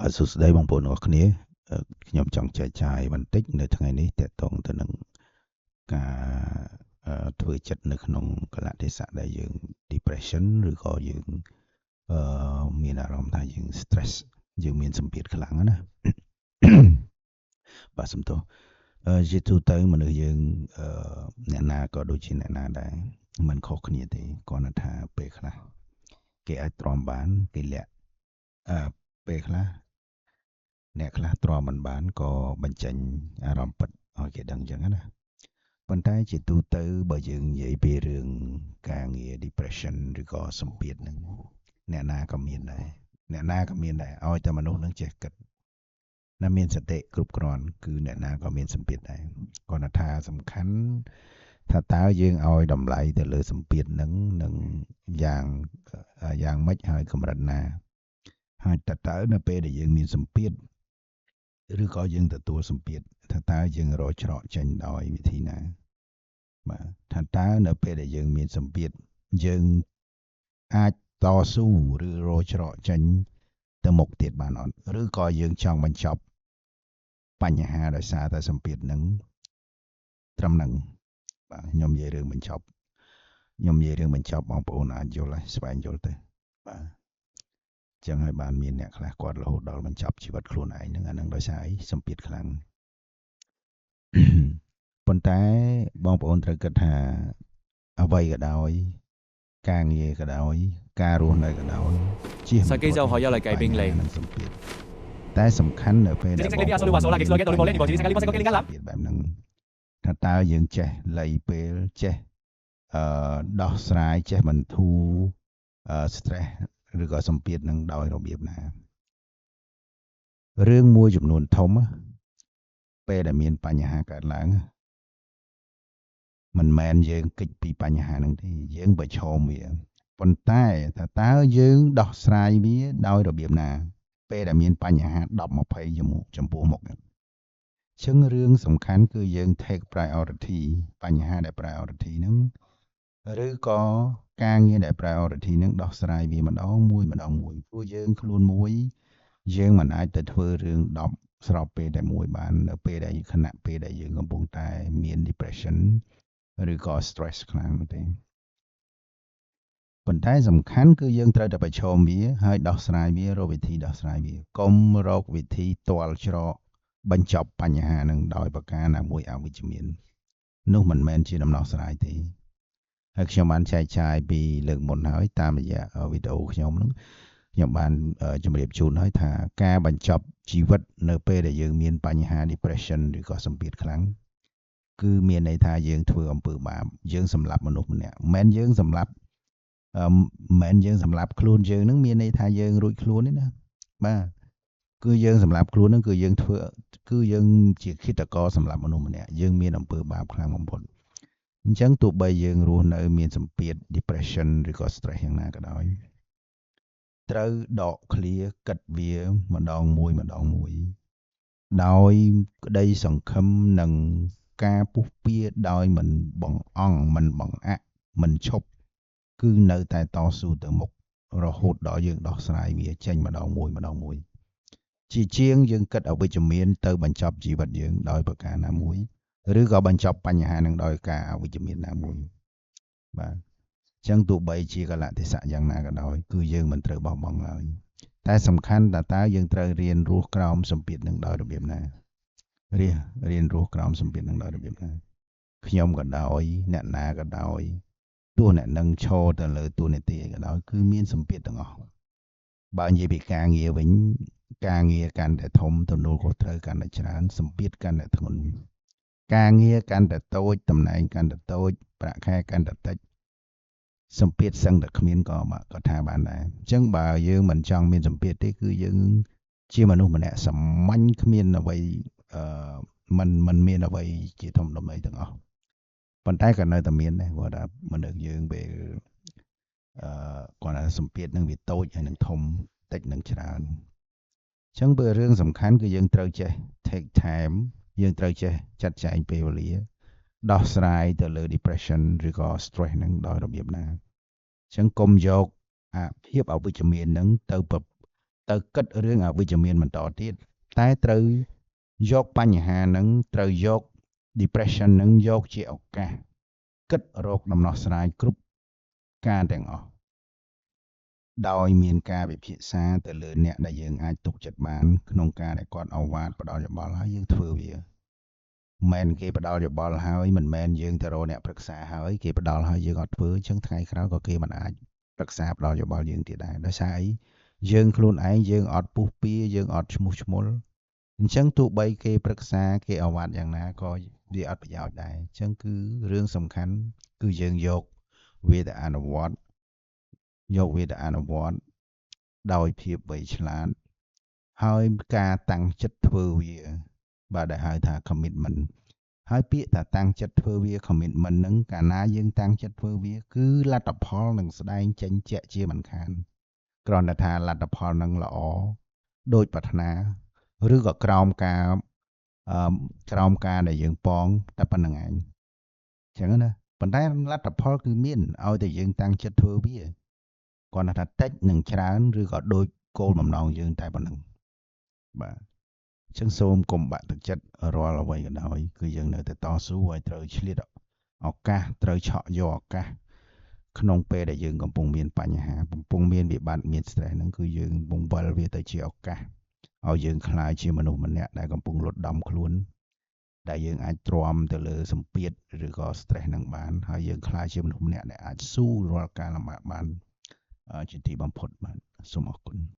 សួស្តីបងប្អូនទាំងអស់គ្នាខ្ញុំចង់ចែកចាយបន្តិចនៅថ្ងៃនេះតកតងទៅនឹងការធ្វើចិត្តនៅក្នុងកលៈទេសៈដែលយើង depression ឬក៏យើងមានអារម្មណ៍ថាយើង stress យើងមានសម្ពាធខ្លាំងណាបាទសំទោសជាទូទៅមនុស្សយើងអ្នកណាក៏ដូចជាអ្នកណាដែរមិនខុសគ្នាទេគ្រាន់តែថាពេលខ្លះគេអាចទ្រាំបានគេលាក់ពេលខ្លះអ្នកខ្លះទ្រាំមិនបានក៏បញ្ចេញអារម្មណ៍ពិតឲ្យគេដឹងអញ្ចឹងណាប៉ុន្តែជាទូទៅបើយើងនិយាយពីរឿងការងារ depression ឬក៏សម្ពាធហ្នឹងអ្នកណាក៏មានដែរឲ្យតែមនុស្សនឹងចេះគិតណាមានសតិគ្រប់គ្រាន់គឺអ្នកណាក៏មានសម្ពាធដែរគាត់ថាសំខាន់ថាតើយើងឲ្យតម្លៃទៅលើសម្ពាធហ្នឹងនឹងយ៉ាងម៉េចហើយកម្រិតណាហើយតើនៅពេលដែលយើងមានសម្ពាធឬក៏យើងទទួលសម្ពាធថាតើយើងរកច្រកចេញដោយវិធីណាបាទថាតើនៅពេលដែលយើងមានសម្ពាធយើងអាចតស៊ូឬរកច្រកចេញទៅមុខទៀតបានអត់ឬក៏យើងចង់បញ្ចប់បញ្ហាដោយសារតែសម្ពាធនឹងត្រឹមហ្នឹងបាទខ្ញុំនិយាយរឿងបញ្ចប់បងប្អូនអាចយល់ហើយស្វែងយល់ទៅបាទចឹងហើយបានមានអ្នកខ្លះគាត់រហូតដល់បញ្ចប់ជីវិតខ្លួនឯងហ្នឹងអាហ្នឹងដោយសារអីសម្ពាធខ្លាំងប៉ុន្តែបងប្អូនត្រូវគិតថាអ្វីក៏ដោយការងារក៏ដោយការរស់នៅក៏ដោយ手機就可以嚟計兵你。តែសំខាន់នៅពេលដែលបែបហ្នឹងថាតើយើងចេះលៃពេលចេះដោះស្រាយចេះបន្ធូរstress ឬក៏សម្ពាធនឹងដោយរបៀបណារឿងមួយចំនួនធំពេលដែលមានបញ្ហាកើតឡើងមិនមែនយើងគិតពីបញ្ហាហ្នឹងទេយើងប្រឈមវាប៉ុន្តែថាតើយើងដោះស្រាយវាដោយរបៀបណាពេលដែលមានបញ្ហា10 20ចំពោះមុខចឹងរឿងសំខាន់គឺយើង take priority បញ្ហាដែល priority ហ្នឹងឬក៏ការងារដែល priority ហ្នឹងដោះស្រាយវាម្ដងមួយព្រោះយើងខ្លួនមួយយើងមិនអាចទៅធ្វើរឿង10ស្របពេលតែមួយបាននៅពេលដែលខណៈពេលដែលយើងកំពុងតែមាន depression ឬក៏ stress ខ្លាំងទេប៉ុន្តែសំខាន់គឺយើងត្រូវតែប្រឈមវាហើយដោះស្រាយវារកវិធីដោះស្រាយវាកុំរកវិធីទាល់ច្រកបញ្ចប់បញ្ហានឹងដោយប្រការណាមួយអវិជ្ជមាននោះមិនមែនជាដំណោះស្រាយទេហើយខ្ញុំបានចែកចាយពីលើកមុនហើយតាមរយៈវីដេអូខ្ញុំនឹងខ្ញុំបានជម្រាបជូនហើយថាការបញ្ចប់ជីវិតនៅពេលដែលយើងមានបញ្ហា depression ឬក៏សម្ពាធខ្លាំងគឺមានន័យថាយើងធ្វើអំពើបាបយើងសម្លាប់មនុស្សម្នាក់មិនយើងសម្លាប់ខ្លួនយើងនឹងមានន័យថាយើងរួចខ្លួនទេណាបាទគឺយើងសម្លាប់ខ្លួននឹងគឺយើងជាឃាតករសម្លាប់មនុស្សម្នាក់យើងមានអំពើបាបខ្លាំងបំផុតអញ្ចឹងទោះបីយើងរស់នៅមានសម្ពាធ depression ឬក៏ stress យ៉ាងណាក៏ដោយត្រូវដកឃ្លាគិតវាម្ដងមួយដោយក្តីសង្ឃឹមនិងការពុះពៀដោយមិនបង្អង់មិនបង្អាក់មិនឈប់គឺនៅតែតស៊ូទៅមុខរហូតដល់យើងដោះស្រាយវាចេញម្ដងមួយជាជាងយើងគិតអវិជ្ជមានទៅបញ្ចប់ជីវិតយើងដោយប្រការណាមួយឬក៏បញ្ចប់បញ្ហានឹងដោយការអវិជ្ជមានណាមួយបាទអញ្ចឹងទោះបីជាកលៈទេសៈយ៉ាងណាក៏ដោយគឺយើងមិនត្រូវបោះបង់ឡើយតែសំខាន់តើយើងត្រូវរៀនរស់ក្រោមសម្ពាធនឹងដោយរបៀបណារៀនរស់ក្រោមសម្ពាធនឹងដោយរបៀបណាខ្ញុំក៏ដោយអ្នកណាក៏ដោយទោះអ្នកនឹងឈរទៅលើតួនាទីក៏ដោយគឺមានសម្ពាធទាំងអស់បើនិយាយពីការងារវិញការងារកាន់តែធំទំនួលខុសត្រូវកាន់តែច្រើនសម្ពាធកាន់តែធ្ងន់ការងារកាន់តែតូចតំណែងកាន់តែតូចប្រាក់ខែកាន់តែតិចសម្ពាធសឹងតែគ្មានក៏ថាបានដែរអញ្ចឹងបើយើងមិនចង់មានសម្ពាធទេគឺយើងជាមនុស្សម្នាក់សាមញ្ញគ្មានអ្វីមិនមានអ្វីជាធំដុំអីទាំងអស់ប៉ុន្តែក៏នៅតែមានដែរគាត់ថាមនុស្សយើងពេលគាត់ថាសម្ពាធនឹងវាតូចហើយនឹងធំតិចនឹងច្រើនអញ្ចឹងបើរឿងសំខាន់គឺយើងត្រូវចេះ take time យើងត្រូវចេះចាត់ចែងពេលវេលាដោះស្រាយទៅលើ depression ឬក៏ stress ហ្នឹងដោយរបៀបណាអញ្ចឹងកុំយកភាពអវិជ្ជមានហ្នឹង ទៅគិតរឿងអវិជ្ជមានបន្តទៀតតែត្រូវយកបញ្ហាហ្នឹងត្រូវយក depression ហ្នឹងយកជាឱកាសគិតរកដំណោះស្រាយគ្រប់ការទាំងអស់ដោយមានការវិភាសាទៅលើអ្នកដែលយើងអាចទុកចិត្តបានក្នុងការដែលគាត់អវាទផ្ដល់យោបល់ហើយយើងធ្វើវាមិនគេផ្ដល់យោបល់ហើយមិនមែនយើងទៅរកអ្នកប្រឹក្សាហើយគេផ្ដល់ហើយយើងអត់ធ្វើអញ្ចឹងថ្ងៃក្រោយក៏គេមិនអាចប្រឹក្សាផ្ដល់យោបល់យើងទៀតដែរដោយសារអីយើងខ្លួនឯងយើងអត់ពុះពៀយើងអត់ឈ្មោះឈ្មោលអញ្ចឹងទោះបីគេប្រឹក្សាគេអវាទយ៉ាងណាក៏វាអត់ប្រយោជន៍ដែរអញ្ចឹងគឺរឿងសំខាន់គឺយើងយកវាទៅអនុវត្តដោយភាពវៃឆ្លាតហើយការតាំងចិត្តធ្វើវាបាទដែលហៅថា commitment ហើយពាក្យថាតាំងចិត្តធ្វើវា commitment ហ្នឹងកាលណាយើងតាំងចិត្តធ្វើវាគឺលទ្ធផលនឹងស្ដែងចេញជាក់ជាមិនខានគ្រាន់តែថាលទ្ធផលនឹងល្អដូចប្រាថ្នាឬក៏ក្រោមការដែលយើងប៉ងតែប៉ុណ្្នឹងឯងអញ្ចឹងណាប៉ុន្តែលទ្ធផលគឺមានឲ្យតែយើងតាំងចិត្តធ្វើវាគ្រាន់តែថាតិចនឹងច្រើនឬក៏ដូចគោលបំណងយើងតែប៉ុណ្្នឹងបាទអញ្ចឹងសូមកុំបាក់ទឹកចិត្តរាល់អ្វីក៏ដោយគឺយើងនៅតែតស៊ូឲ្យត្រូវឆ្លៀតឱកាសត្រូវឆក់យកឱកាសក្នុងពេលដែលយើងកំពុងមានបញ្ហាកំពុងមានវិបត្តិមាន stress ហ្នឹងគឺយើងបង្វិលវាទៅជាឱកាសឲ្យយើងក្លាយជាមនុស្សម្នាក់ដែលកំពុងលត់ដំខ្លួនដែលយើងអាចទ្រាំទៅលើសម្ពាធឬក៏ stress ហ្នឹងបានហើយយើងក្លាយជាមនុស្សម្នាក់ដែលអាចស៊ូរាល់ការលំបាកបានជាទីបំផុតបាទសូមអរគុណ